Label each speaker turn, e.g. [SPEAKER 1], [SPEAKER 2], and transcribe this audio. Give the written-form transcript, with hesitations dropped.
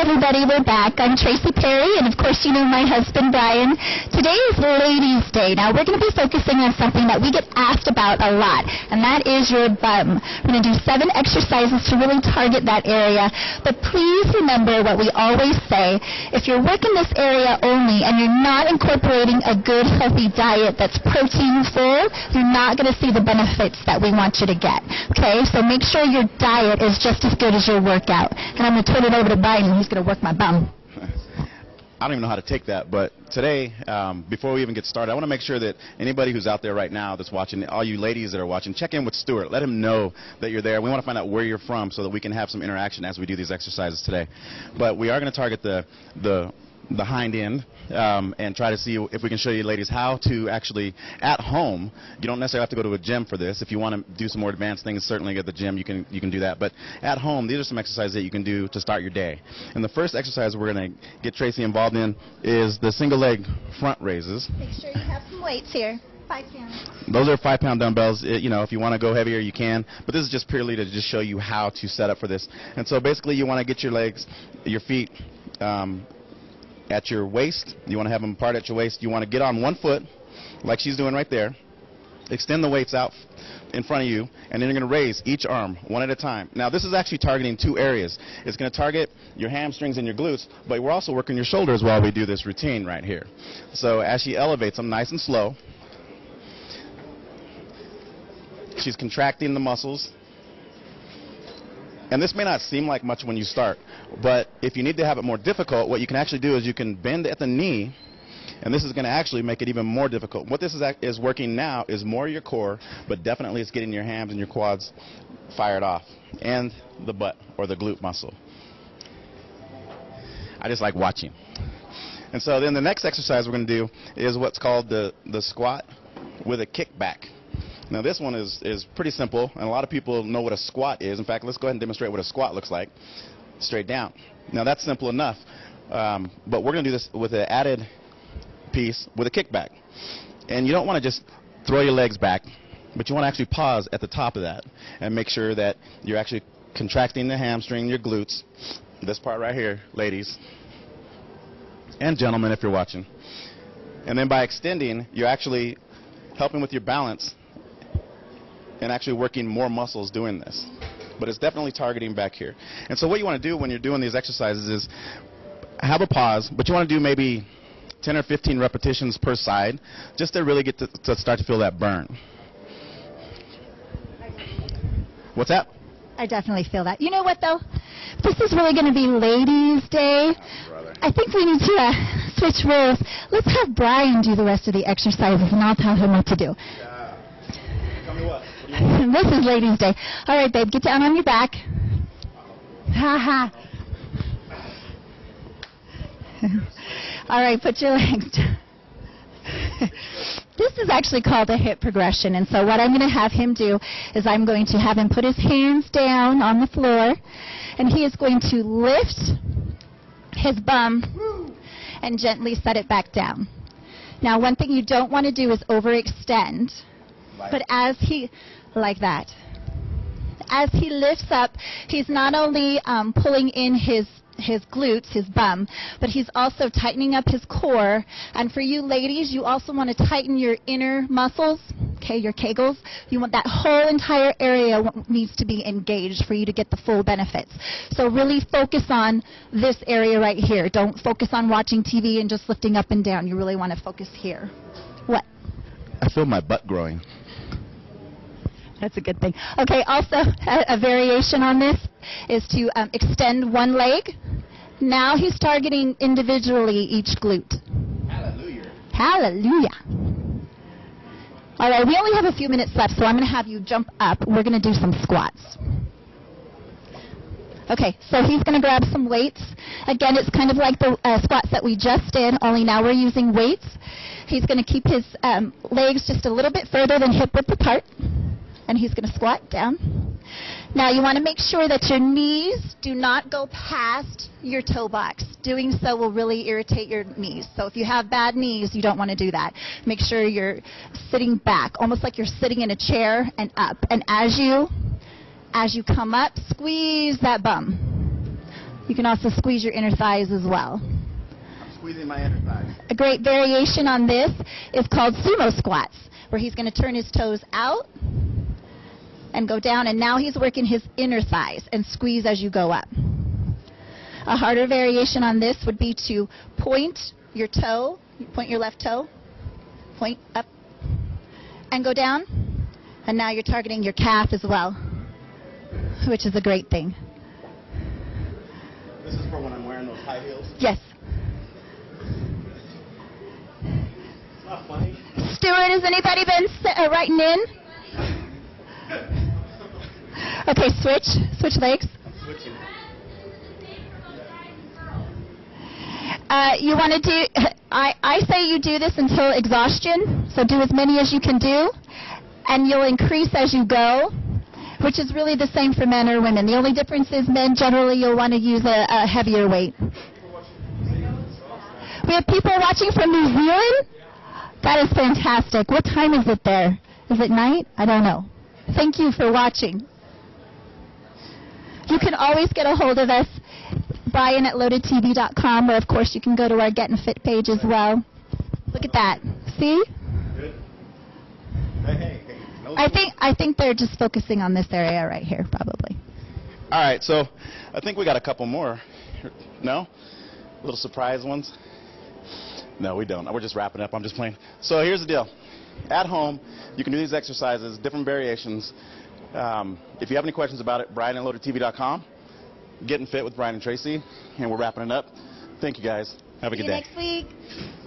[SPEAKER 1] everybody, we're back. I'm Traci Perry, and of course you know my husband Brian. Today is Ladies' Day. Now we're going to be focusing on something that we get asked about a lot, and that is your bum. We're going to do 7 exercises to really target that area. But please remember what we always say. If you're working this area only and you're not incorporating a good, healthy diet that's protein full, you're not going to see the benefits that we want you to get. Okay, so make sure your diet is just as good as your workout. And I'm going to turn it over to Brian, and he's going to work my bum.
[SPEAKER 2] I don't even know how to take that, but today, before we even get started, I want to make sure that anybody who's out there right now that's watching, all you ladies that are watching, check in with Stuart. Let him know that you're there. We want to find out where you're from so that we can have some interaction as we do these exercises today. But we are going to target the hind end and try to see if we can show you ladies how to actually, at home, you don't necessarily have to go to a gym for this. If you want to do some more advanced things, certainly at the gym you can do that. But at home, these are some exercises that you can do to start your day. And the first exercise we're going to get Traci involved in is the single leg front raises.
[SPEAKER 1] Make sure you have some weights here. 5 pounds.
[SPEAKER 2] Those are 5-pound dumbbells. You know, if you want to go heavier, you can. But this is just purely to just show you how to set up for this. And so basically you want to get your legs, your feet, at your waist. You want to have them apart at your waist. You want to get on one foot, like she's doing right there. Extend the weights out in front of you, and then you're going to raise each arm one at a time. Now, this is actually targeting 2 areas. It's going to target your hamstrings and your glutes, but we're also working your shoulders while we do this routine right here. So as she elevates them nice and slow, she's contracting the muscles. And this may not seem like much when you start, but if you need to have it more difficult, what you can actually do is you can bend at the knee, and this is going to actually make it even more difficult. What this is working now is more your core, but definitely it's getting your hams and your quads fired off, and the butt or the glute muscle. I just like watching. And so then the next exercise we're going to do is what's called the squat with a kickback. Now this one is pretty simple, and a lot of people know what a squat is. In fact, let's go ahead and demonstrate what a squat looks like. Straight down. Now that's simple enough, but we're going to do this with an added piece with a kickback. And you don't want to just throw your legs back, but you want to actually pause at the top of that and make sure that you're actually contracting the hamstring, your glutes, this part right here, ladies, and gentlemen if you're watching. And then by extending, you're actually helping with your balance and actually working more muscles doing this. But it's definitely targeting back here. And so what you want to do when you're doing these exercises is have a pause, but you want to do maybe 10 or 15 repetitions per side just to really get to start to feel that burn. What's that?
[SPEAKER 1] I definitely feel that. You know what, though? This is really going to be Ladies' Day. I think we need to switch roles. Let's have Brian do the rest of the exercises, and I'll tell him what to do.
[SPEAKER 2] Tell me what.
[SPEAKER 1] This is Ladies' Day. All right, babe, get down on your back. Ha ha. All right, put your legs down. This is actually called a hip progression, and so what I'm going to have him do is I'm going to have him put his hands down on the floor, and he is going to lift his bum and gently set it back down. Now, one thing you don't want to do is overextend, but as he, like that, as he lifts up, he's not only pulling in his glutes, his bum, but he's also tightening up his core. And for you ladies, you also want to tighten your inner muscles, okay, your kegels. You want that whole entire area needs to be engaged for you to get the full benefits. So really focus on this area right here. Don't focus on watching TV and just lifting up and down. You really want to focus here. What?
[SPEAKER 2] I feel my butt growing.
[SPEAKER 1] That's a good thing. Okay, also a variation on this is to extend one leg. Now he's targeting individually each glute.
[SPEAKER 2] Hallelujah.
[SPEAKER 1] Hallelujah. All right, we only have a few minutes left, so I'm going to have you jump up. We're going to do some squats. Okay, so he's going to grab some weights. Again, it's kind of like the squats that we just did, only now we're using weights. He's going to keep his legs just a little bit further than hip width apart. And he's going to squat down. Now you want to make sure that your knees do not go past your toe box. Doing so will really irritate your knees. So if you have bad knees, you don't want to do that. Make sure you're sitting back, almost like you're sitting in a chair and up. And as you come up, squeeze that bum. You can also squeeze your inner thighs as well.
[SPEAKER 2] I'm squeezing my inner thighs.
[SPEAKER 1] A great variation on this is called sumo squats, where he's going to turn his toes out and go down, and now he's working his inner thighs and squeeze as you go up. A harder variation on this would be to point your toe, point your left toe, point up, and go down, and now you're targeting your calf as well, which is a great thing.
[SPEAKER 2] This is for when I'm wearing those high heels?
[SPEAKER 1] Yes.
[SPEAKER 2] It's not funny.
[SPEAKER 1] Stuart, has anybody been writing in? Okay, switch legs.
[SPEAKER 2] I'm switching.
[SPEAKER 1] You want to do, I say you do this until exhaustion, so do as many as you can do, and you'll increase as you go, which is really the same for men or women. The only difference is men generally you'll want to use a heavier weight. We have people watching from New Zealand? That is fantastic. What time is it there? Is it night? I don't know. Thank you for watching. You can always get a hold of us, Brian at LoadedTV.com, or of course you can go to our Getting Fit page as well. Look at that. See?
[SPEAKER 2] Good. Hey. No
[SPEAKER 1] I think they're just focusing on this area right here, probably.
[SPEAKER 2] All right, so I think we got a couple more. No? Little surprise ones? No, we don't. We're just wrapping up. I'm just playing. So here's the deal. At home, you can do these exercises, different variations. If you have any questions about it, Brian at LoadedTV.com. Getting Fit with Brian and Traci, and we're wrapping it up. Thank you, guys. Have a good day.
[SPEAKER 1] See you next week.